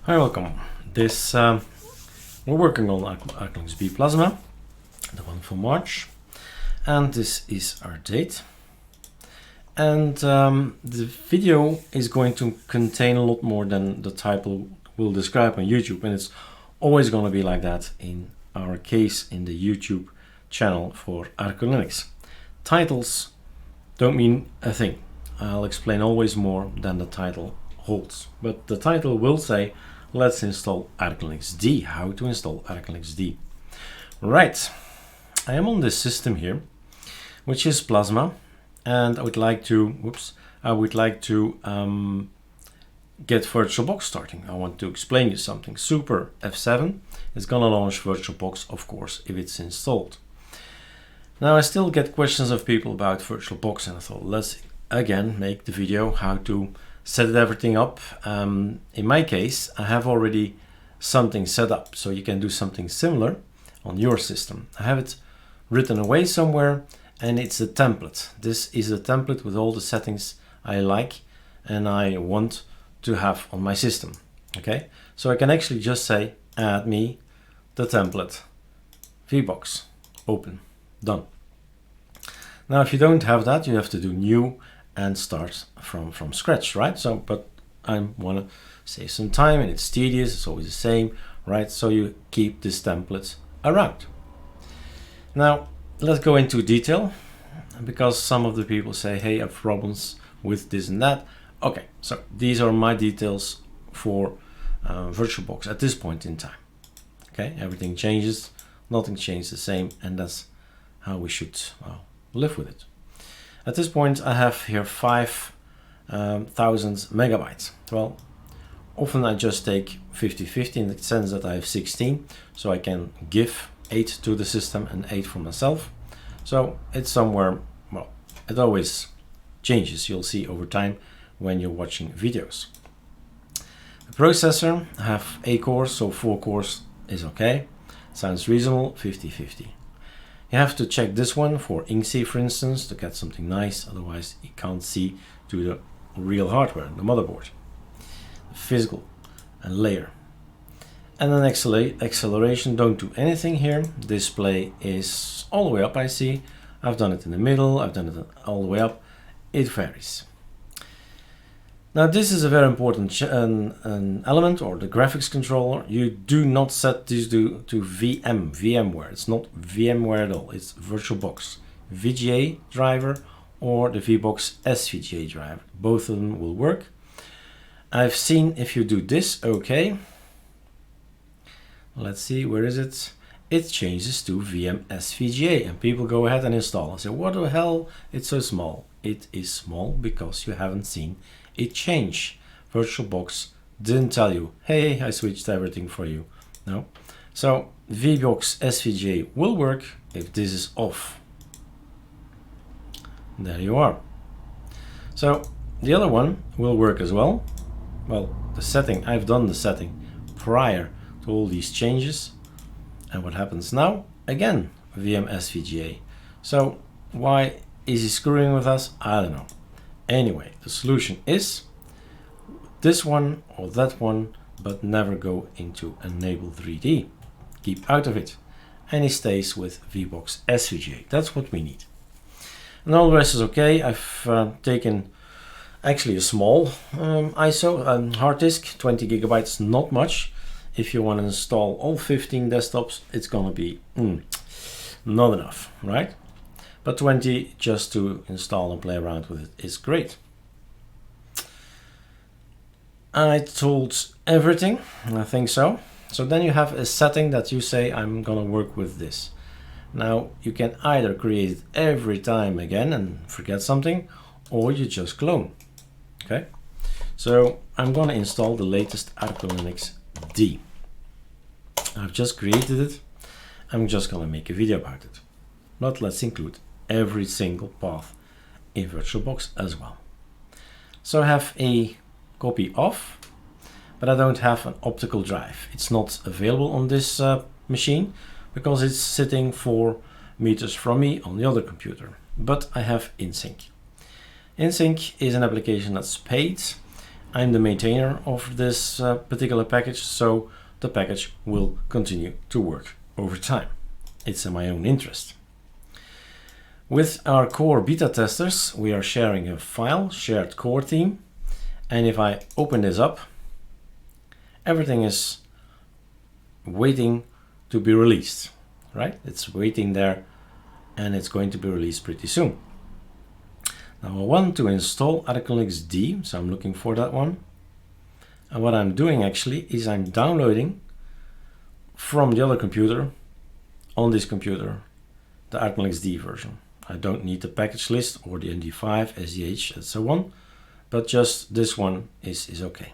Hi, welcome. We're working on ArcoLinuxD Plasma, the one for March, and this is our date. And the video is going to contain a lot more than the title will describe on YouTube, and it's always going to be like that in our case in the YouTube channel for ArcoLinux. Titles don't mean a thing. I'll explain always more than the title holds, but the title will say let's install ArcoLinuxD, how to install ArcoLinuxD. Right, I am on this system here, which is Plasma, and I would like to get VirtualBox starting. I want to explain you something. Super F7 is gonna launch VirtualBox, of course, if it's installed. Now I still get questions of people about VirtualBox, and I thought let's again make the video how to set everything up. In my case, I have already something set up, so you can do something similar on your system. I have it written away somewhere, and it's a template. This is a template with all the settings I like and I want to have on my system. Okay, so I can actually just say add me the template, VBox, open, done. Now if you don't have that, you have to do new and start from scratch, right? So, but I want to save some time, and it's tedious, it's always the same, right? So you keep this template around. Now let's go into detail, because some of the people say, hey, I have problems with this and that. Okay, so these are my details for VirtualBox at this point in time. Okay, everything changes, nothing changes the same, and that's how we should live with it. At this point, I have here 5,000 megabytes. Well, often I just take 50-50 in the sense that I have 16, so I can give 8 to the system and 8 for myself. So it's somewhere, well, it always changes. You'll see over time when you're watching videos. The processor, I have 8 cores, so 4 cores is okay. Sounds reasonable, 50-50. You have to check this one for INC, for instance, to get something nice, otherwise you can't see to the real hardware, the motherboard, the physical and layer. And then acceleration, don't do anything here. Display is all the way up, I see. I've done it in the middle, I've done it all the way up. It varies. Now this is a very important an element, or the graphics controller. You do not set this to VMware. It's not VMware at all. It's VirtualBox VGA driver or the VBox SVGA driver. Both of them will work. I've seen if you do this, okay. Let's see, where is it? It changes to VM SVGA, and people go ahead and install and say, what the hell? It's so small. It is small because you haven't seen it change. VirtualBox didn't tell you, hey, I switched everything for you. No. So VBox SVGA will work if this is off. There you are. So the other one will work as well. Well, the setting, I've done the setting prior to all these changes. And what happens now? Again, VM SVGA. So why is he screwing with us? I don't know. Anyway, the solution is this one or that one, but never go into enable 3D. Keep out of it. And he stays with VBox SVGA. That's what we need. And all the rest is okay. I've taken actually a small ISO hard disk, 20 gigabytes, not much. If you want to install all 15 desktops, it's gonna be not enough, right? But 20 just to install and play around with it is great. I told everything, I think so. So then you have a setting that you say, I'm gonna work with this. Now you can either create it every time again and forget something, or you just clone. Okay, so I'm gonna install the latest ArcoLinuxD. I've just created it. I'm just gonna make a video about it. But let's include every single path in VirtualBox as well. So I have a copy of, but I don't have an optical drive. It's not available on this machine because it's sitting 4 meters from me on the other computer. But I have InSync. InSync is an application that's paid, I'm the maintainer of this particular package, so the package will continue to work over time. It's in my own interest. With our core beta testers, we are sharing a file, shared core theme, and if I open this up, everything is waiting to be released, right? It's waiting there and it's going to be released pretty soon. Now I want to install ArcoLinuxD, so I'm looking for that one. And what I'm doing actually is I'm downloading from the other computer on this computer the ArcoLinuxD version. I don't need the package list or the MD5, SDH, and so on, but just this one is okay.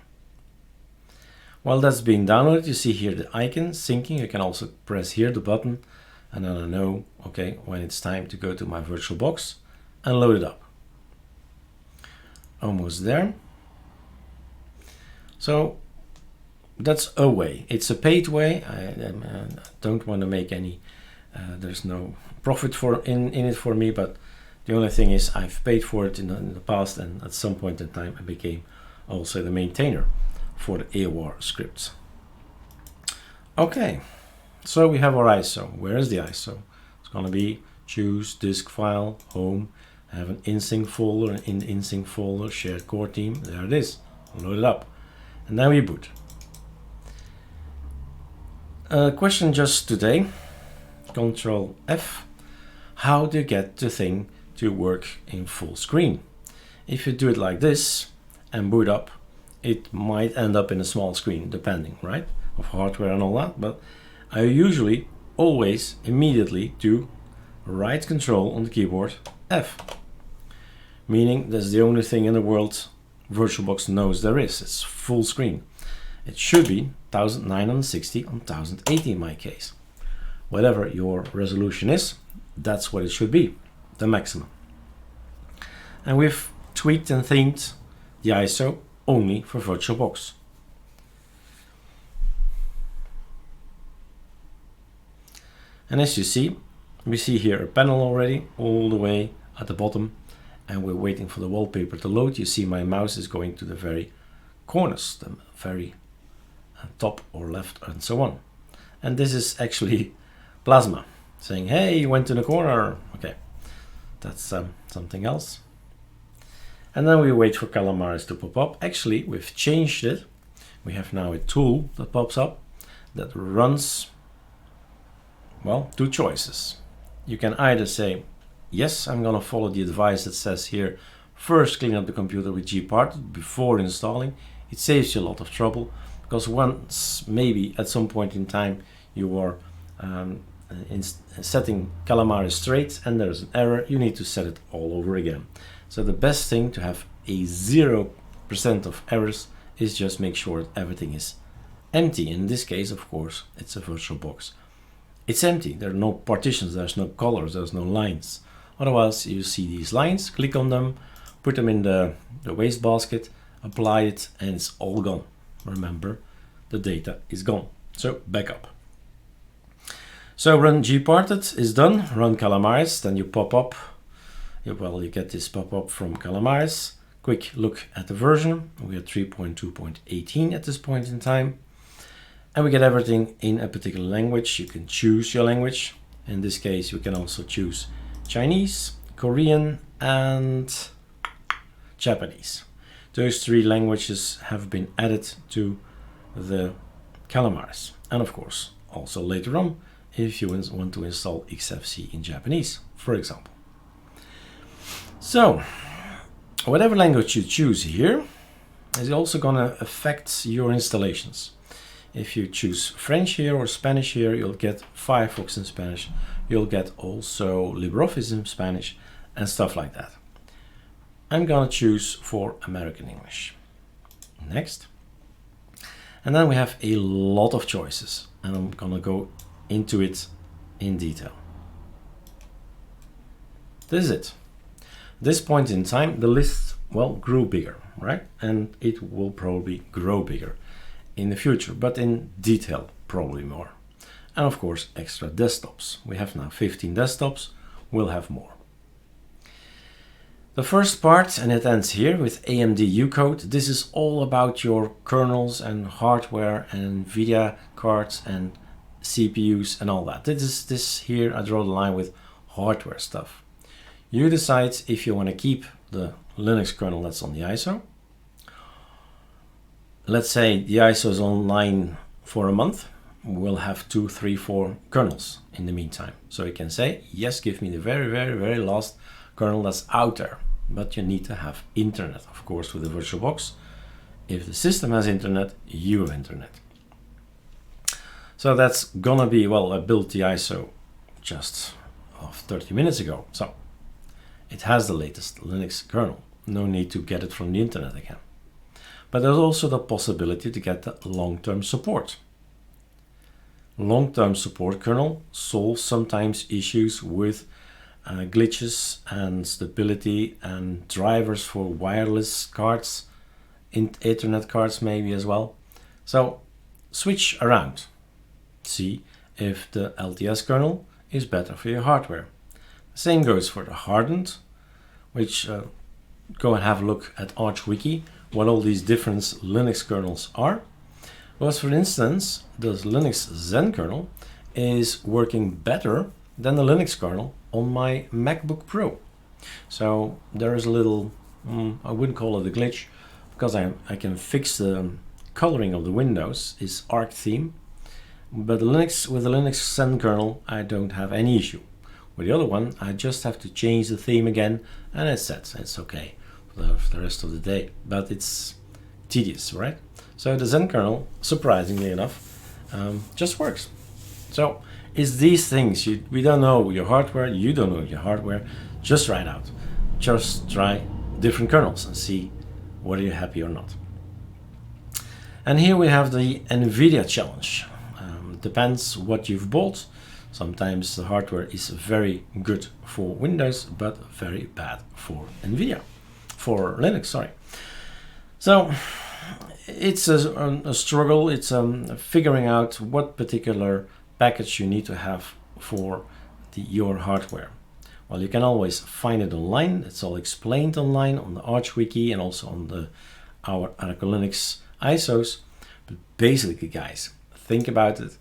While that's being downloaded, you see here the icon syncing. You can also press here the button, and then I know, okay, when it's time to go to my VirtualBox and load it up. Almost there. So that's a way. It's a paid way. I don't want to make any, there's no profit in it for me, but the only thing is I've paid for it in the past, and at some point in time I became also the maintainer for the AOR scripts. Okay, so we have our ISO. Where is the ISO? It's going to be choose disk file, home, have an insync folder, in the insync folder, shared core team. There it is. Load it up. And then we boot. Question just today. Control F. How do you get the thing to work in full screen? If you do it like this and boot up, it might end up in a small screen, depending, right, of hardware and all that. But I usually always immediately do right control on the keyboard F, meaning that's the only thing in the world VirtualBox knows there is. It's full screen. It should be 1960 on 1080 in my case. Whatever your resolution is, that's what it should be, the maximum. And we've tweaked and themed the ISO only for VirtualBox. And as you see, we see here a panel already all the way at the bottom, and we're waiting for the wallpaper to load. You see my mouse is going to the very corners, the very top or left, and so on. And this is actually Plasma saying, hey, you went to the corner. Okay, that's something else. And then we wait for Calamares to pop up. Actually, we've changed it. We have now a tool that pops up that runs, well, two choices. You can either say, yes, I'm going to follow the advice that says here, first clean up the computer with gparted before installing. It saves you a lot of trouble, because once, maybe at some point in time, you are setting Calamares straight and there's an error, you need to set it all over again. So the best thing to have a 0% of errors is just make sure that everything is empty. In this case, of course, it's a VirtualBox. It's empty. There are no partitions, there's no colors, there's no lines. Otherwise, you see these lines, click on them, put them in the wastebasket, apply it, and it's all gone. Remember, the data is gone. So backup. So run gparted is done, run Calamares, then you pop up. Well, you get this pop-up from Calamares. Quick look at the version. We are 3.2.18 at this point in time. And we get everything in a particular language. You can choose your language. In this case, you can also choose Chinese, Korean, and Japanese. Those three languages have been added to the Calamares. And of course, also later on, if you want to install XFC in Japanese, for example. So, whatever language you choose here is also going to affect your installations. If you choose French here or Spanish here, you'll get Firefox in Spanish. You'll get also LibreOffice in Spanish and stuff like that. I'm going to choose for American English. Next. And then we have a lot of choices, and I'm going to go into it in detail. This is it. This point in time, the list, well, grew bigger, right? And it will probably grow bigger in the future, but in detail, probably more. And of course, extra desktops. We have now 15 desktops, we'll have more. The first part, and it ends here with AMD U-code. This is all about your kernels and hardware and NVIDIA cards and CPUs and all that. This here, I draw the line with hardware stuff. You decide if you want to keep the Linux kernel that's on the ISO. Let's say the ISO is online for a month. We'll have 2, 3, 4 kernels in the meantime. So you can say, yes, give me the very, very, very last kernel that's out there. But you need to have internet, of course, with the VirtualBox. If the system has internet, you have internet. So that's gonna be, well, I built the ISO just 30 minutes ago. So it has the latest Linux kernel. No need to get it from the internet again. But there's also the possibility to get the long-term support. Long-term support kernel solves sometimes issues with glitches and stability and drivers for wireless cards, Ethernet cards maybe as well. So switch around. See if the LTS kernel is better for your hardware. Same goes for the hardened, which go and have a look at ArchWiki, what all these different Linux kernels are. Because for instance, the Linux Zen kernel is working better than the Linux kernel on my MacBook Pro. So there is a little, I wouldn't call it a glitch, because I can fix the coloring of the windows, is Arc theme. But with the Linux Zen kernel, I don't have any issue. With the other one, I just have to change the theme again, and it's set. It's okay for the rest of the day. But it's tedious, right? So the Zen kernel, surprisingly enough, just works. So it's these things. We don't know your hardware, you don't know your hardware. Just try it out. Just try different kernels and see whether you're happy or not. And here we have the NVIDIA challenge. Depends what you've bought. Sometimes the hardware is very good for Windows, but very bad for NVIDIA, for Linux, sorry. So it's a struggle. It's figuring out what particular package you need to have for your hardware. Well, you can always find it online. It's all explained online on the ArchWiki and also on our ArcoLinux ISOs. But basically, guys, think about it.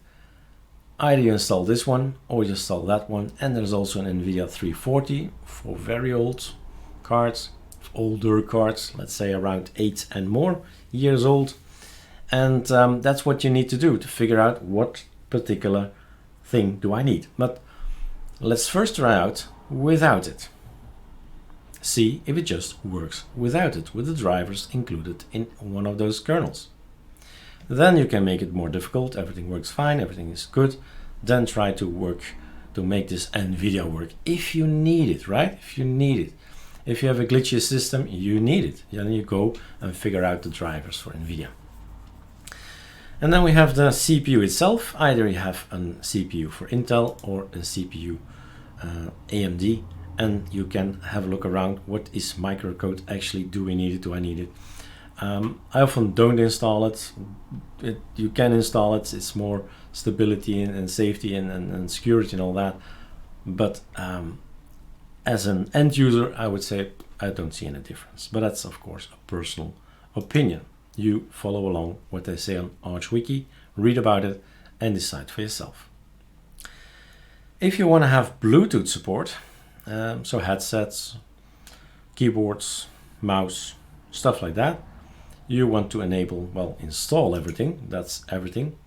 Either you install this one or you install that one, and there's also an NVIDIA 340 for very old cards, older cards, let's say around 8 and more years old, and that's what you need to do to figure out what particular thing do I need. But let's first try out without it. See if it just works without it, with the drivers included in one of those kernels. Then you can make it more difficult. Everything works fine, everything is good. Then try to make this NVIDIA work if you need it, right? If you need it. If you have a glitchy system, you need it. Then you go and figure out the drivers for NVIDIA. And then we have the CPU itself. Either you have a CPU for Intel or a CPU AMD, and you can have a look around. What is microcode actually? Do we need it? Do I need it? I often don't install it. You can install it. It's more stability and safety and security and all that. But as an end user, I would say I don't see any difference. But that's, of course, a personal opinion. You follow along what they say on ArchWiki, read about it, and decide for yourself. If you want to have Bluetooth support, so headsets, keyboards, mouse, stuff like that, you want to enable, well, install everything, that's everything,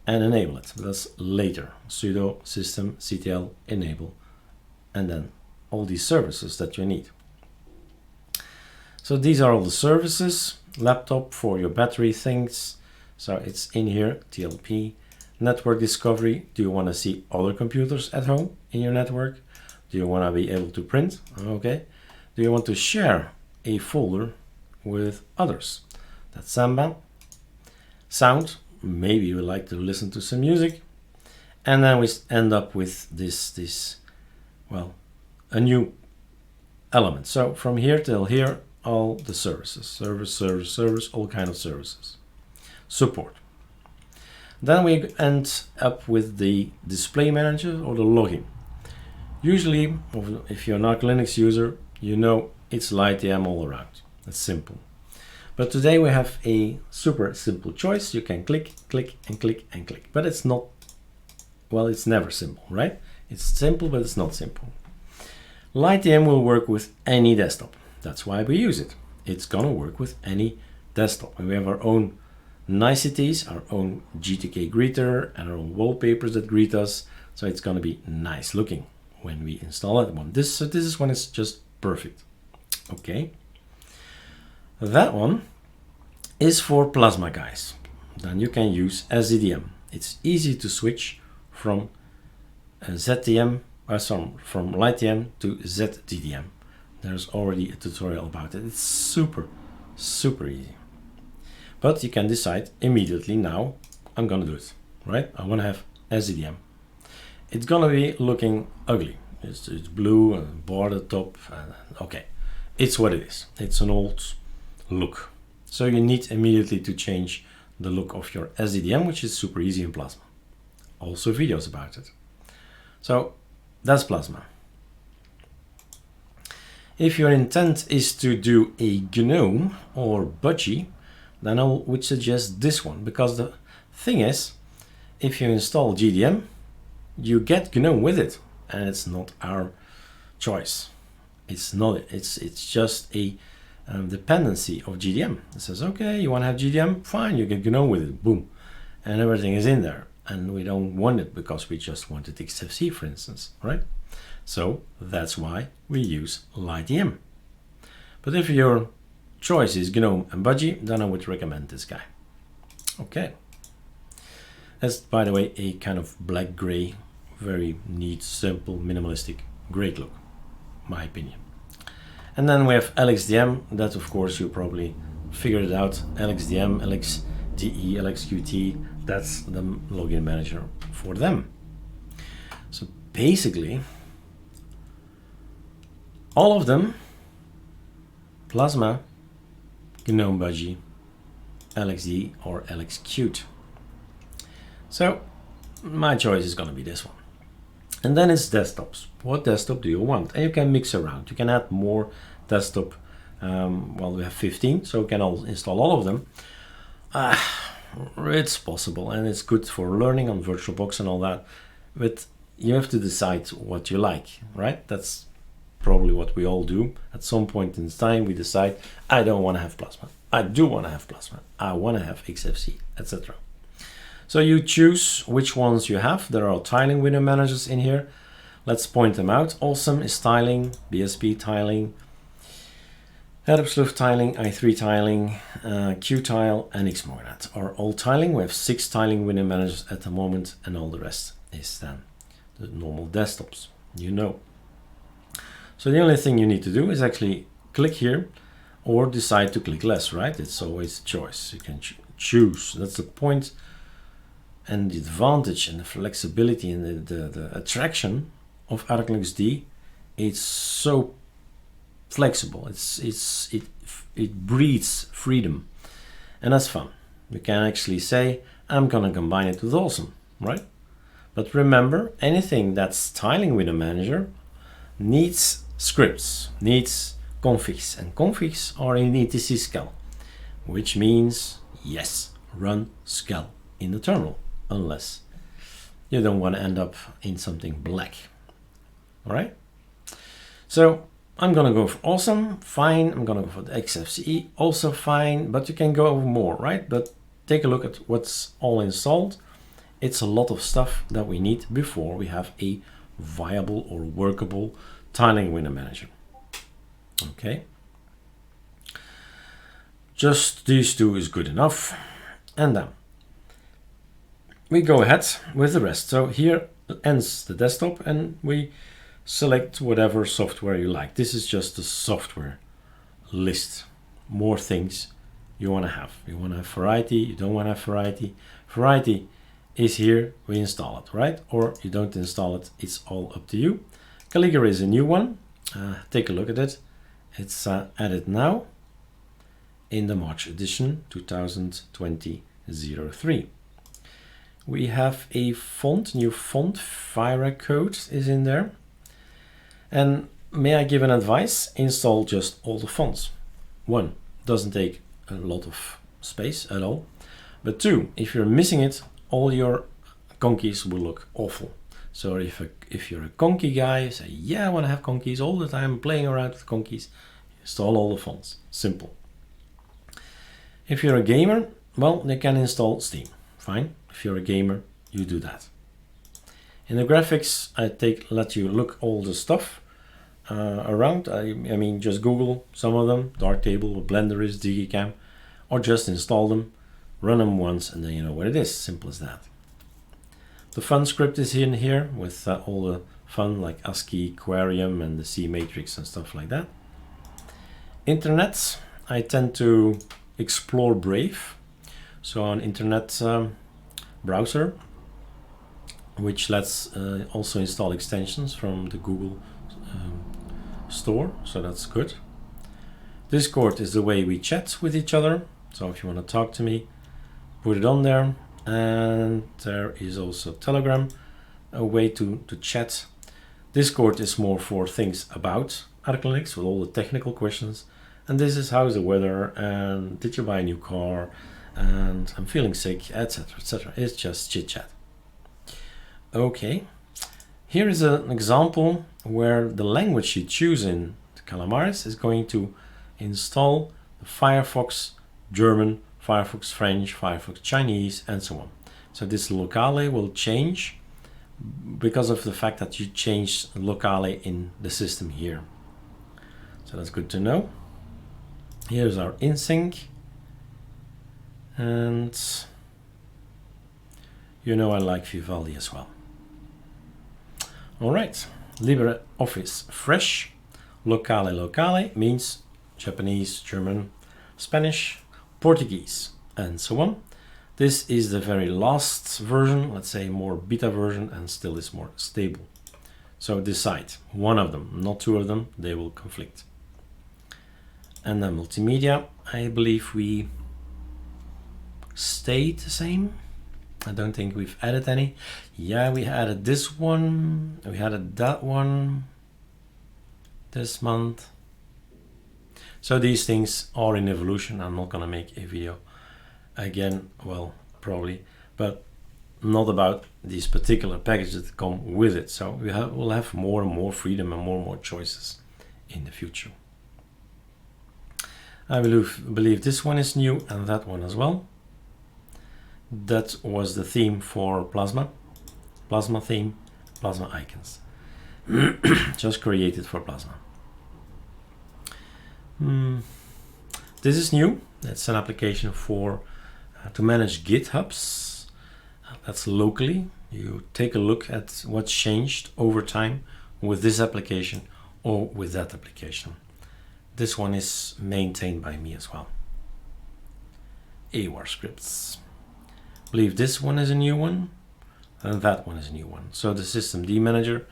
and enable it. That's later. Sudo systemctl enable, and then all these services that you need. So these are all the services. Laptop for your battery things. So it's in here, TLP. Network discovery. Do you want to see other computers at home in your network? Do you want to be able to print? Okay. Do you want to share a folder with others? That's Samba. Sound. Maybe you would like to listen to some music. And then we end up with this, well, a new element. So from here till here, all the services, service, all kind of services. Support. Then we end up with the display manager or the login. Usually, if you're an ArcoLinux user, you know it's LightDM all around. It's simple. But today we have a super simple choice. You can click, click, and click, and click. But it's not, well, it's never simple, right? It's simple, but it's not simple. LightDM will work with any desktop. That's why we use it. It's gonna work with any desktop. And we have our own niceties, our own GTK greeter, and our own wallpapers that greet us. So it's gonna be nice looking when we install it. This is when it's just perfect. Okay. That one is for Plasma guys. Then you can use SDDM. It's easy to switch from ZDM, from LightDM to ZDDM. There's already a tutorial about it. It's super easy. But you can decide immediately now, I'm gonna do it, right? I wanna have SDDM. It's gonna be looking ugly. It's blue and border top. Okay, it's what it is. It's an old look. So you need immediately to change the look of your SDDM, which is super easy in Plasma. Also videos about it. So that's Plasma. If your intent is to do a GNOME or Budgie, then I would suggest this one, because the thing is, if you install GDM, you get GNOME with it, and it's not our choice. It's not. It's just a dependency of GDM. It says, okay, you want to have GDM, fine, you get GNOME with it, boom, and everything is in there. And we don't want it because we just wanted XFC, for instance, right? So that's why we use LightDM. But if your choice is GNOME and Budgie, then I would recommend this guy. Okay. That's, by the way, a kind of black-gray, very neat, simple, minimalistic, great look, my opinion. And then we have LXDM. That, of course, you probably figured it out. LXDM, LXDE, LXQT, that's the login manager for them. So basically, all of them, Plasma, GNOME Budgie, LXD, or LXQt. So my choice is going to be this one. And then it's desktops. What desktop do you want? And you can mix around. You can add more desktop. Well, we have 15, so you can install all of them. It's possible, and it's good for learning on VirtualBox and all that. But you have to decide what you like, right? That's probably what we all do. At some point in time, we decide, I don't want to have Plasma. I do want to have Plasma. I want to have XFC, etc. So you choose which ones you have. There are tiling window managers in here. Let's point them out. Awesome is tiling, BSP tiling, Headupsluff tiling, i3 tiling, Qtile, and Xmonad are all tiling. We have 6 tiling window managers at the moment, and all the rest is then the normal desktops, you know. So the only thing you need to do is actually click here or decide to click less, right? It's always a choice. You can choose. That's the point. And the advantage and the flexibility and the attraction of ArcoLinuxD, it's so flexible. It breeds freedom, and that's fun. You can actually say, I'm gonna combine it with Awesome, right? But remember, anything that's tiling window manager needs scripts, needs configs, and configs are in etc scal, which means yes, run scal in the terminal. Unless you don't want to end up in something black. All right. So I'm going to go for Awesome, fine. I'm going to go for the XFCE, also fine. But you can go over more, right? But take a look at what's all installed. It's a lot of stuff that we need before we have a viable or workable tiling window manager. Okay. Just these two is good enough. And then we go ahead with the rest. So here ends the desktop, and we select whatever software you like. This is just the software list. More things you want to have. You want to have variety, you don't want to have variety. Variety is here, we install it, right? Or you don't install it, it's all up to you. Caligari is a new one. Take a look at it. It's added now in the March edition 2020-03. We have a font, new font, Vira code is in there. And may I give an advice? Install just all the fonts. 1, doesn't take a lot of space at all. But 2, if you're missing it, all your conkeys will look awful. So if you're a conky guy, you say, yeah, I want to have conkeys all the time, playing around with conkeys, install all the fonts. Simple. If you're a gamer, well, you can install Steam. Fine. If you're a gamer, you do that. In the graphics, let you look all the stuff around. I mean, just Google some of them, Darktable, what Blender is, Digicam, or just install them, run them once, and then you know what it is. Simple as that. The fun script is in here with all the fun like ASCII, Aquarium, and the C matrix and stuff like that. Internet, I tend to explore Brave. So on internet browser, which lets also install extensions from the Google store, so that's good. Discord is the way we chat with each other, so if you want to talk to me, put it on there. And there is also Telegram, a way to chat. Discord is more for things about ArcoLinux with all the technical questions, and this is how's the weather, and did you buy a new car, and I'm feeling sick, etc, etc. It's just chit chat. Okay, here is an example where the language you choose in Calamares is going to install the Firefox German, Firefox French, Firefox Chinese, and so on. So this locale will change because of the fact that you changed locale in the system here. So that's good to know. Here's our InSync. And you know I like Vivaldi as well. All right, LibreOffice Fresh. Locale means Japanese, German, Spanish, Portuguese, and so on. This is the very last version, let's say more beta version, and still is more stable. So decide one of them, not two of them, they will conflict. And then multimedia, I believe we stayed the same. I don't think we've added any. Yeah, we added this one, we added that one this month. So these things are in evolution. I'm not gonna make a video again, well, probably, but not about these particular packages that come with it. So we'll have more and more freedom and more choices in the future. I believe this one is new, and that one as well. That was the theme for Plasma theme, Plasma icons. Just created for Plasma. This is new. It's an application for to manage GitHubs. That's locally. You take a look at what's changed over time with this application or with that application. This one is maintained by me as well. AWR scripts. I believe this one is a new one, and that one is a new one. So the systemd manager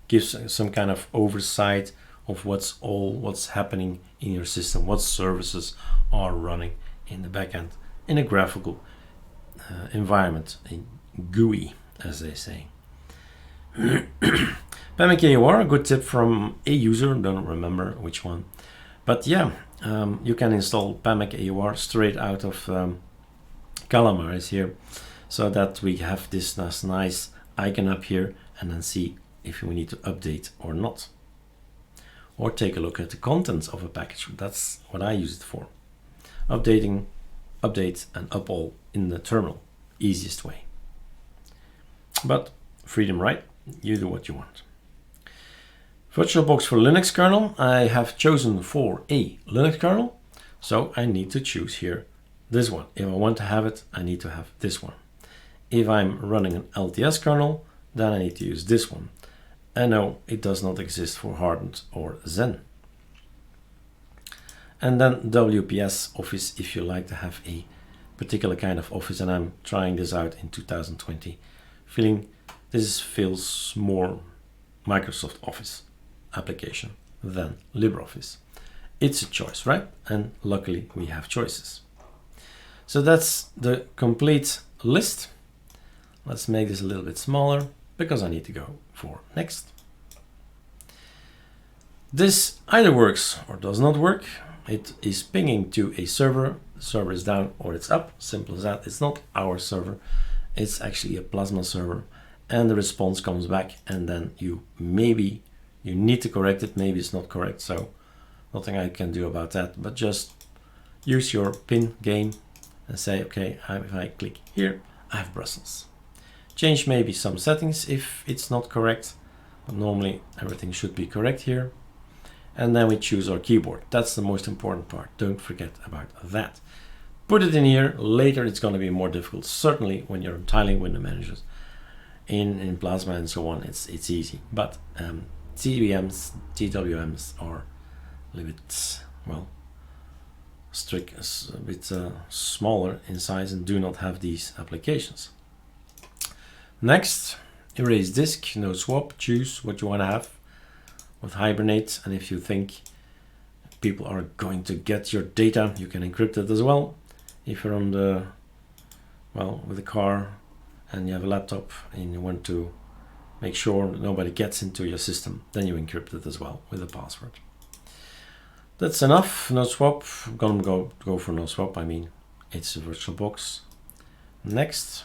gives some kind of oversight of what's happening in your system, what services are running in the backend in a graphical environment, a GUI, as they say. PAMIC AOR, a good tip from a user, don't remember which one, but yeah, you can install PAMIC AOR straight out of Calamares here, so that we have this nice icon up here, and then see if we need to update or not. Or take a look at the contents of a package. That's what I use it for. Updating, update, and up all in the terminal. Easiest way. But freedom, right? You do what you want. VirtualBox for Linux kernel. I have chosen for a Linux kernel, so I need to choose here this one. If I want to have it, I need to have this one. If I'm running an LTS kernel, then I need to use this one. And no, it does not exist for Hardened or Zen. And then WPS Office if you like to have a particular kind of office, and I'm trying this out in 2020, feeling this feels more Microsoft Office application than LibreOffice. It's a choice, right? And luckily we have choices. So that's the complete list. Let's make this a little bit smaller because I need to go for next. This either works or does not work. It is pinging to a server. The server is down or it's up. Simple as that. It's not our server. It's actually a Plasma server. And the response comes back, and then you need to correct it. Maybe it's not correct. So nothing I can do about that. But just use your pin game and say, okay, if I click here, I have Brussels. Change maybe some settings if it's not correct. But normally everything should be correct here. And then we choose our keyboard. That's the most important part. Don't forget about that. Put it in here. Later it's going to be more difficult. Certainly when you're tiling window managers in Plasma and so on, it's easy. But TWMs, TWMs are a little bit, well, strict, a bit smaller in size and do not have these applications. Next, erase disk, no swap. Choose what you want to have with Hibernate, and if you think people are going to get your data, you can encrypt it as well. If you're on the, well, with a car and you have a laptop and you want to make sure nobody gets into your system, then you encrypt it as well with a password. That's enough. No swap. I'm gonna go for no swap. I mean, it's a VirtualBox. Next,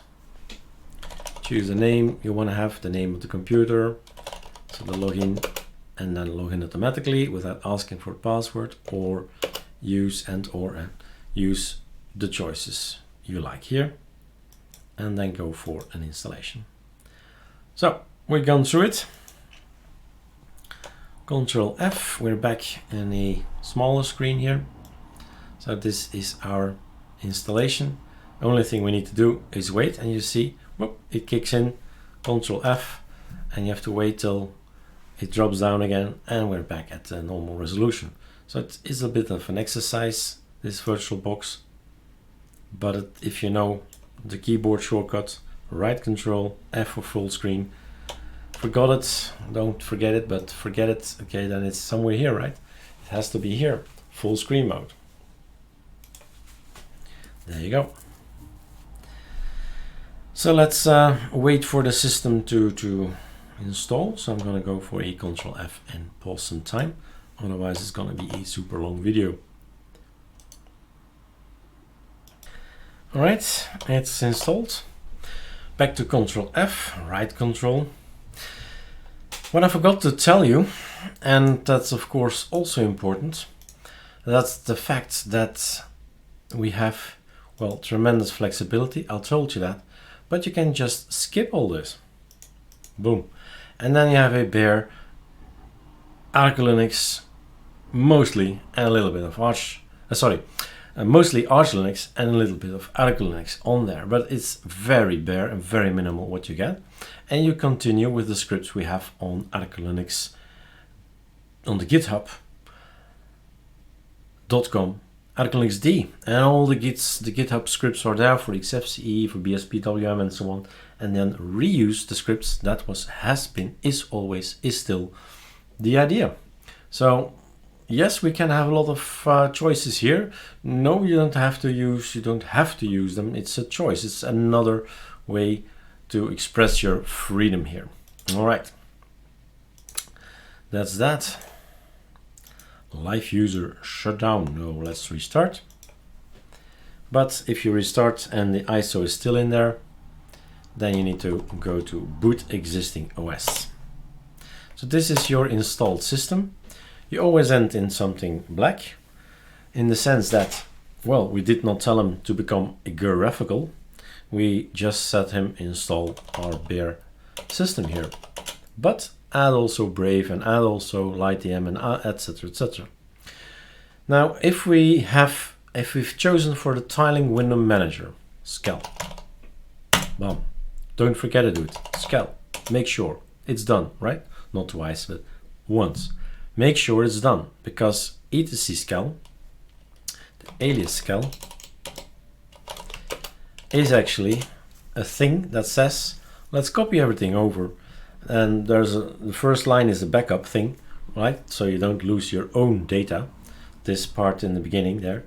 choose the name you want to have, the name of the computer, so the login, and then log in automatically without asking for a password, or use use the choices you like here, and then go for an installation. So we've gone through it. Control F, we're back in a smaller screen here. So this is our installation. The only thing we need to do is wait, and you see, whoop, it kicks in. Control F, and you have to wait till it drops down again, and we're back at the normal resolution. So it is a bit of an exercise, this VirtualBox, but if you know the keyboard shortcut, right Control F for full screen. Forgot it, don't forget it, but forget it, okay, then it's somewhere here, right? It has to be here, full screen mode. There you go. So let's wait for the system to install. So I'm going to go for a Control F and pause some time. Otherwise it's going to be a super long video. All right, it's installed. Back to Control F, right control. What I forgot to tell you, and that's of course also important, that's the fact that we have, well, tremendous flexibility. I told you that, but you can just skip all this. Boom. And then you have a bare ArcoLinux, mostly, and a little bit of mostly ArcoLinux and a little bit of ArcoLinux on there, but it's very bare and very minimal what you get. And you continue with the scripts we have on ArcoLinux on the github.com, ArcoLinuxD, and all the GitHub scripts are there for XFCE, for BSPWM and so on, and then reuse the scripts. That is still the idea. So yes, we can have a lot of choices here. No, you don't have to use them. It's a choice. It's another way to express your freedom here. All right. That's that. Live user shut down. No, let's restart. But if you restart and the ISO is still in there, then you need to go to boot existing OS. So this is your installed system. You always end in something black, in the sense that, well, we did not tell him to become a graphical. We just set him install our bare system here. But add also Brave and add also LightDM and etc, etc. Now, if we've chosen for the tiling window manager, Scal, bam, don't forget to do it. Scal, make sure it's done, right? Not twice, but once. Make sure it's done, because etc Scal, the alias Scal, is actually a thing that says, let's copy everything over. And the first line is a backup thing, right? So you don't lose your own data, this part in the beginning there.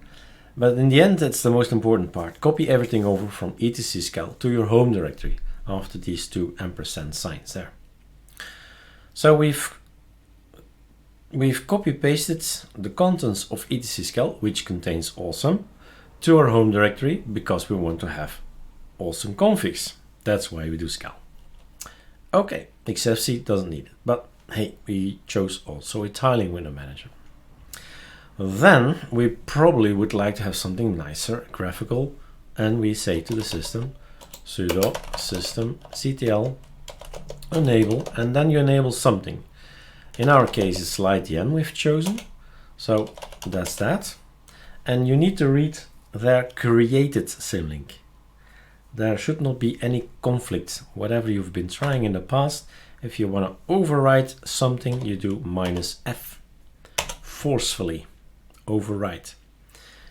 But in the end, it's the most important part. Copy everything over from etc Scal to your home directory after these two ampersand signs there. So we've we've copy-pasted the contents of etc/scal, which contains awesome, to our home directory because we want to have awesome configs. That's why we do scal. Okay, XFC doesn't need it, but hey, we chose also a tiling window manager. Then we probably would like to have something nicer, graphical, and we say to the system sudo systemctl enable, and then you enable something. In our case, it's LightDM we've chosen, so that's that. And you need to read their created symlink. There should not be any conflict. Whatever you've been trying in the past, if you want to overwrite something, you do -f. Forcefully overwrite.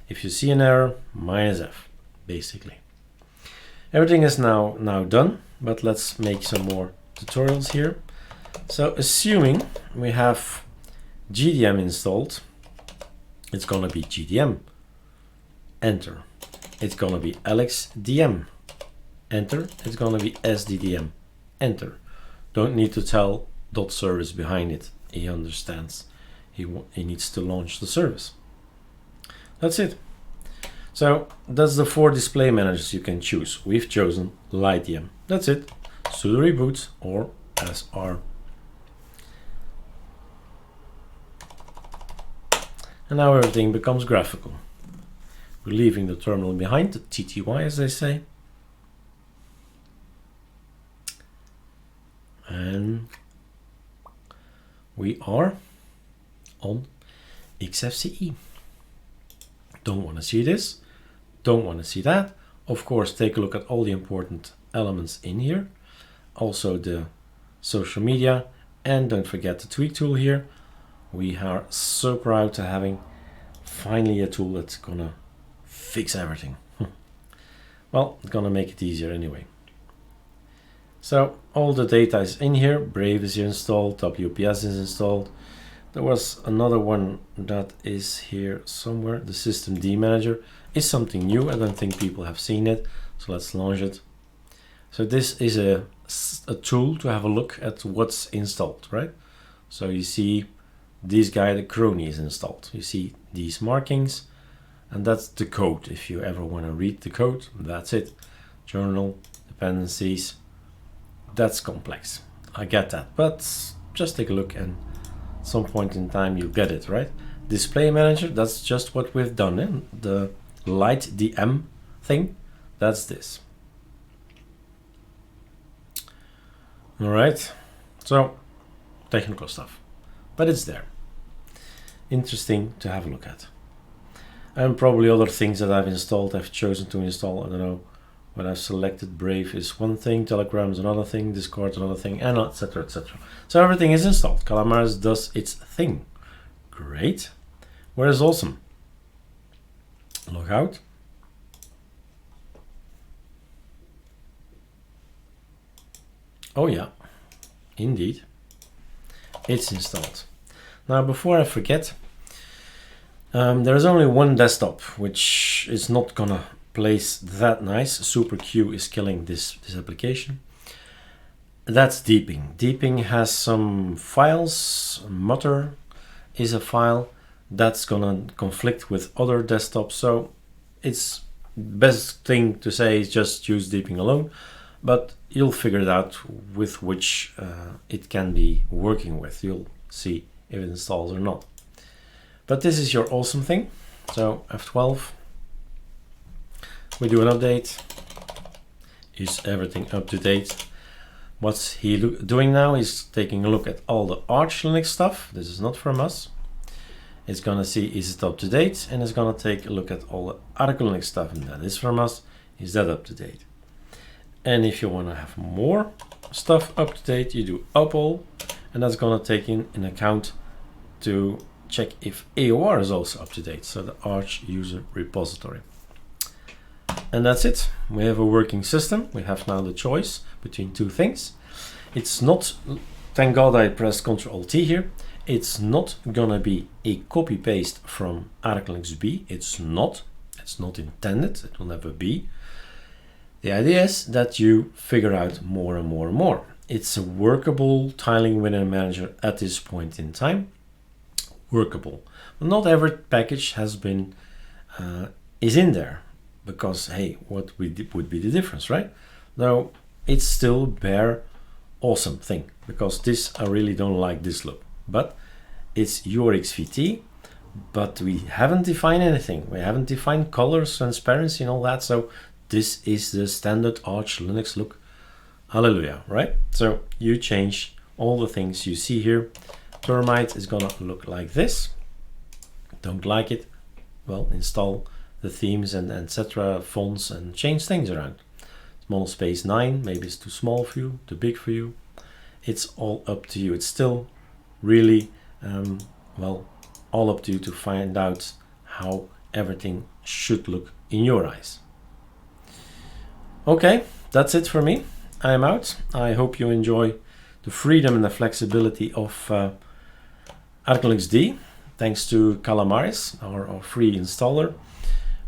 If you see an error, -f, basically. Everything is now done, but let's make some more tutorials here. So assuming we have GDM installed, it's gonna be GDM, enter. It's gonna be LXDM, enter. It's gonna be SDDM, enter. Don't need to tell .service behind it. He understands. He needs to launch the service. That's it. So that's the 4 display managers you can choose. We've chosen LightDM. That's it. Sudo reboot or SR. And now everything becomes graphical. We're leaving the terminal behind, the TTY as they say. And we are on XFCE. Don't want to see this, don't want to see that. Of course, take a look at all the important elements in here. Also the social media, and don't forget the tweak tool here. We are so proud to having finally a tool that's gonna fix everything. Well, it's gonna make it easier anyway. So all the data is in here. Brave is installed, WPS is installed. There was another one that is here somewhere. The systemd manager is something new. I don't think people have seen it. So let's launch it. So this is a tool to have a look at what's installed, right? So you see this guy, the crony is installed. You see these markings, and that's the code. If you ever want to read the code, that's it. Journal, dependencies, that's complex. I get that, but just take a look and at some point in time you get it, right? Display manager, that's just what we've done in the LightDM thing. That's this. All right, so technical stuff, but it's there. Interesting to have a look at. And probably other things that I've installed, I've chosen to install. I don't know what I've selected. Brave is one thing, Telegram is another thing, Discord is another thing, and etc, etc. So everything is installed. Calamares does its thing. Great. Where is awesome? Log out. Oh yeah, indeed, it's installed. Now before I forget, there is only one desktop which is not gonna place that nice. SuperQ is killing this application. That's Deeping. Deeping has some files. Mutter is a file that's gonna conflict with other desktops, so it's best thing to say is just use Deeping alone, but you'll figure it out with which it can be working with. You'll see if it installs or not. But this is your awesome thing. So F12, we do an update. Is everything up to date? What's he doing now is taking a look at all the ArcoLinux stuff. This is not from us. It's gonna see is it up to date, and it's gonna take a look at all the ArcoLinux stuff, and that is from us. Is that up to date? And if you want to have more stuff up to date, you do upall, and that's gonna take in account to check if AOR is also up to date, so the Arch user repository. And that's it. We have a working system. We have now the choice between two things. It's not, thank God I pressed Ctrl-T here, it's not gonna be a copy paste from ArcoLinuxB. It's not intended, it will never be. The idea is that you figure out more and more and more. It's a workable tiling window manager at this point in time. workable. But not every package has been is in there, because hey, what would be the difference, right? Now it's still bare awesome thing, because this, I really don't like this look, but it's URXVT, but we haven't defined anything. We haven't defined colors, transparency and all that, so this is the standard Arch Linux look. Hallelujah, right? So you change all the things you see here. Termite is gonna look like this. Don't like it? Well, install the themes and etc. fonts and change things around. Small space 9, maybe it's too small for you, too big for you. It's all up to you. It's still really, well, all up to you to find out how everything should look in your eyes. Okay, that's it for me. I am out. I hope you enjoy the freedom and the flexibility of ArcoLinuxD. Thanks to Calamaris, our free installer,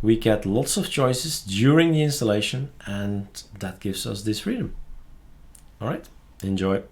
we get lots of choices during the installation, and that gives us this freedom. All right, enjoy.